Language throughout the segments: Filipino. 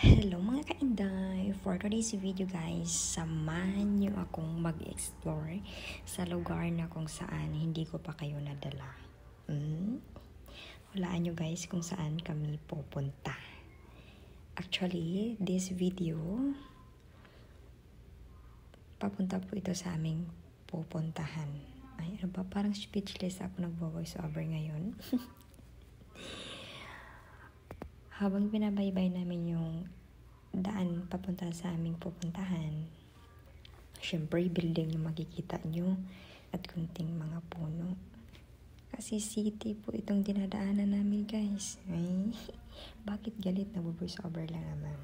Hello mga kainday! For today's video guys, samahan niyo akong mag-explore sa lugar na kung saan hindi ko pa kayo nadala. Hulaan niyo guys kung saan kami pupunta. Actually, this video, papunta po ito sa aming pupuntahan. Ay, ano ba? Parang speechless ako nag-voice over ngayon. Habang binabaybay namin yung daan papunta sa aming pupuntahan, syempre building yung makikita nyo at kunting mga puno. Kasi city po itong dinadaanan namin guys. Ay, bakit galit? Nag-voice over lang naman.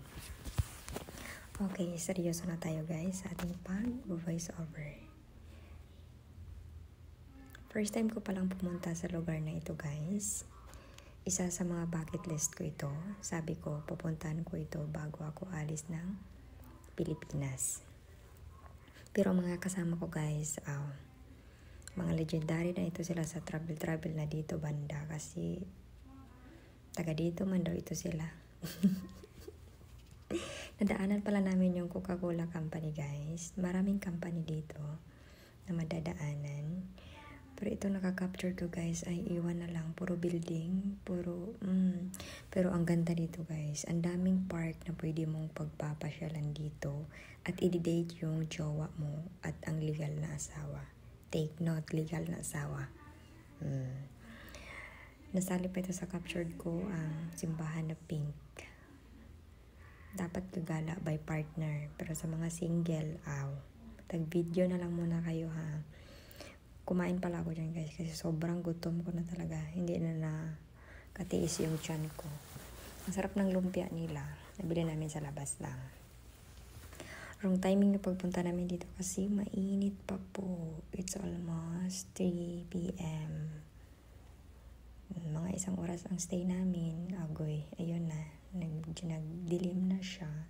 Okay, seryoso na tayo guys sa ating pag-voice over. First time ko palang pumunta sa lugar na ito guys. Isa sa mga bucket list ko ito. Sabi ko, pupuntahan ko ito bago ako alis ng Pilipinas. Pero mga kasama ko guys, mga legendary na ito sila sa travel na dito banda. Kasi taga dito man daw ito sila. Nadaanan pala namin yung Coca-Cola company guys. Maraming company dito na madadaanan. Pero ito nakaka-capture ko guys ay iwan na lang. Puro building. Pero ang ganda dito guys. Ang daming park na pwede mong pagpapasyalan dito. At i-date yung jowa mo at ang legal na asawa. Take note, legal na asawa. Nasali pa ito sa captured ko ang simbahan na pink. Dapat gagala by partner. Pero sa mga single, tag-video na lang muna kayo ha. Kumain pala ako dyan guys kasi sobrang gutom ko na talaga. Hindi na katiis yung tiyan ko. Ang sarap ng lumpia nila. Nabili namin sa labas lang. Wrong timing na pagpunta namin dito kasi mainit pa po. It's almost 3 p.m. Mga isang oras ang stay namin. Agoy, ayun na. Nagdilim na siya.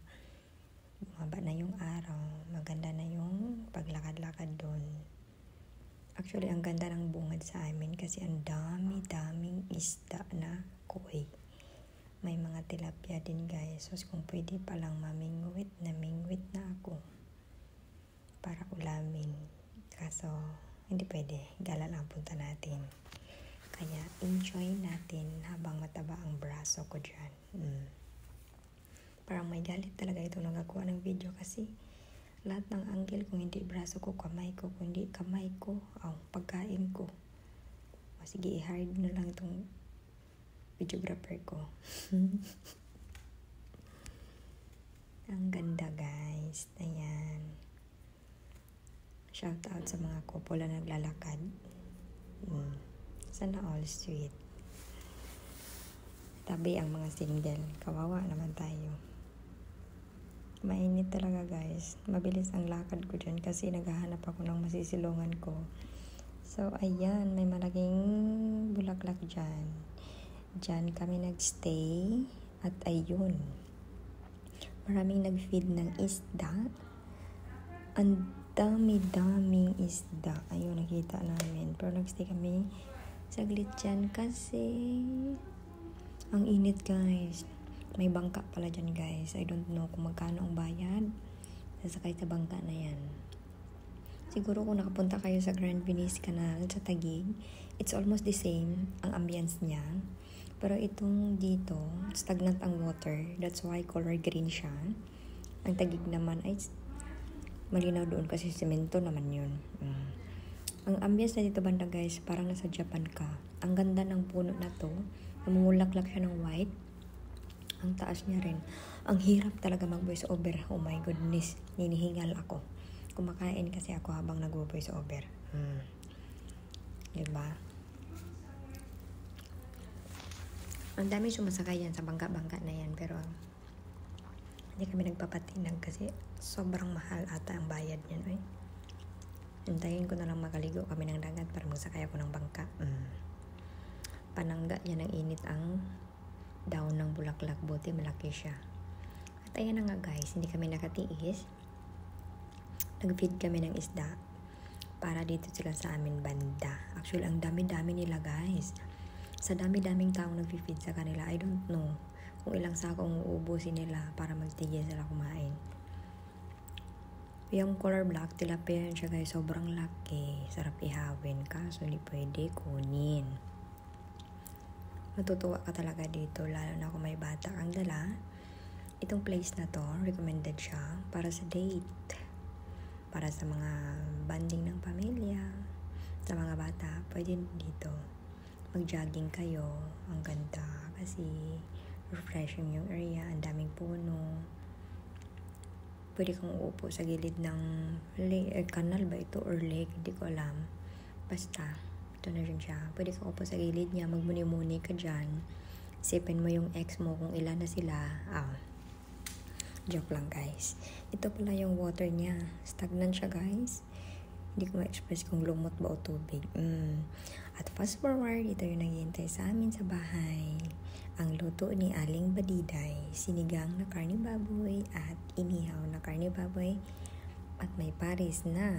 Bumaba na yung araw. Maganda na yung paglakad-lakad doon. Actually, ang ganda ng bungad sa amin kasi ang dami-daming isda na koi. May mga tilapia din guys. So, kung pwede palang mamingwit na ako. Para ulamin. Kaso, hindi pwede. Gala lang punta natin. Kaya, enjoy natin habang mataba ang braso ko dyan. Parang may galit talaga ito nagakuha ng video kasi lahat ng angle, kung hindi braso ko, kamay ko, kung hindi kamay ko, pagkain ko. Sige, i-hard na lang itong videographer ko. Ang ganda guys. Ayan. Shout out sa mga couple na naglalakad. Sana all sweet. Tabi ang mga single. Kawawa naman tayo. Mainit talaga guys. Mabilis ang lakad ko dyan kasi naghahanap ako ng masisilungan ko. So ayan, may malaking bulaklak dyan. Dyan kami nagstay. At ayun, maraming nag-feed ng isda. Ang dami-daming isda. Ayun, nakita namin. Pero nagstay kami saglit dyan kasi ang init guys. May bangka pala dyan guys. I don't know kung magkano ang bayad. Sasakay sa bangka na yan. Siguro kung nakapunta kayo sa Grand Venice Canal sa Taguig, it's almost the same ang ambience niya. Pero itong dito, stagnant ang water. That's why color green siya. Ang Taguig naman ay malinaw doon kasi semento naman yun. Ang ambience na dito banda guys, parang nasa Japan ka. Ang ganda ng puno na to. Namumulaklak siya ng white. Ang taas niya rin. Ang hirap talaga mag-voice over. Oh my goodness. Ninihingal ako. Kumakain kasi ako habang nag-voice over. Diba? Ang dami sumasakay yan sa bangka-bangka na yan. Pero hindi kami nagpapatinag kasi sobrang mahal ata ang bayad niyan. Hintayin ko na lang makaligo kami ng dagat para magsakay ako ng bangka. Panangga niya ng init ang daon ng bulaklak, buti malaki siya. At ayan na nga guys, hindi kami nakatiis. Nag-feed kami ng isda para dito sila sa amin banda. Actually, ang dami-dami nila guys. Sa dami-daming taong nag-feed sa kanila, I don't know kung ilang sakong uubusin nila para magtigil sila kumain. Yung color black, tilapia yan siya guys, sobrang laki, sarap ihawin, kaso hindi pwede kunin. Matutuwa ka talaga dito, lalo na kung may bata kang dala. Itong place na to, recommended siya para sa date, para sa mga banding ng pamilya, sa mga bata, pwede dito. Mag-jogging kayo, ang ganda kasi refreshing yung area, ang daming puno. Pwede kang uupo sa gilid ng kanal ba ito or lake, hindi ko alam. Basta, ito na rin siya. Pwede kang uupo sa gilid niya, magmuni-muni ka dyan. Isipin mo yung ex mo kung ilan na sila. Joke lang guys. Ito pala yung water niya. Stagnant siya guys. Hindi ko ma-express kung lumot ba o tubig. At fast forward, ito yung naghihintay sa amin sa bahay. Ang luto ni Aling Badiday, sinigang na karne baboy at inihaw na karne baboy. At may pares na